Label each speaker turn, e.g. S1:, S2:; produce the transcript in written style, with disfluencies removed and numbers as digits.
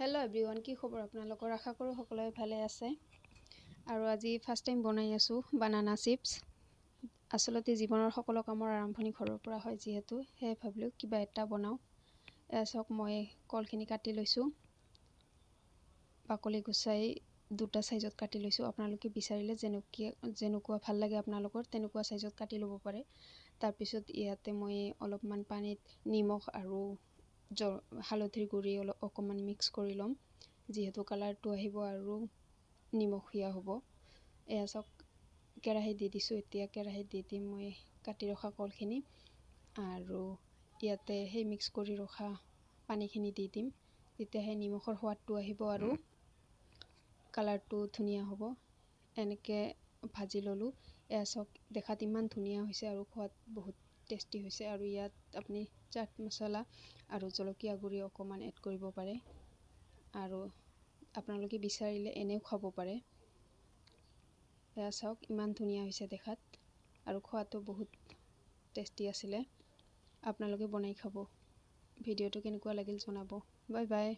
S1: Hello' everyone, কি খবৰ আপোনালোকৰ? আশা কৰোঁ সকলোৱে ভালে আছে। আৰু আজি ফাৰ্ষ্ট টাইম বনাই আছোঁ বানানা চিপছ। আচলতে জীৱনৰ সকলো কামৰ আৰম্ভণি ঘৰৰ পৰা হয় যিহেতু, সেয়ে ভাবিলোঁ কিবা এটা বনাওঁ। চাওক, মই কলখিনি কাটি লৈছোঁ, বাকলি গুচাই দুটা চাইজত কাটি লৈছোঁ। আপোনালোকে বিচাৰিলে যেনেকুৱা ভাল লাগে আপোনালোকৰ তেনেকুৱা চাইজত কাটি ল'ব পাৰে। তাৰপিছত ইয়াতে মই অলপমান পানীত নিমখ আৰু হালধিৰ গুড়ি অকণমান মিক্স কৰি ল'ম, যিহেতু কালাৰটো আহিব আৰু নিমখীয়া হ'ব। এয়া চাওক, কেৰাহীত দি দিছোঁ। এতিয়া কেৰাহীত দি মই কাটি ৰখা কলখিনি আৰু ইয়াতে সেই মিক্স কৰি ৰখা পানীখিনি দি দিম। তেতিয়া সেই নিমখৰ সোৱাদটো আহিব আৰু কালাৰটো ধুনীয়া হ'ব। এনেকৈ ভাজি ল'লোঁ। এয়া চাওক, দেখাত ইমান ধুনীয়া হৈছে আৰু সোৱাদ বহুত টেষ্টি হৈছে। আৰু ইয়াত আপুনি চাট মছলা আৰু জলকীয়া গুড়ি অকণমান এড কৰিব পাৰে, আৰু আপোনালোকে বিচাৰিলে এনেও খাব পাৰে। এয়া চাওক, ইমান ধুনীয়া হৈছে দেখাত আৰু খোৱাটো বহুত টেষ্টি আছিলে। আপোনালোকে বনাই খাব। ভিডিঅ'টো কেনেকুৱা লাগিল জনাব। Bye bye.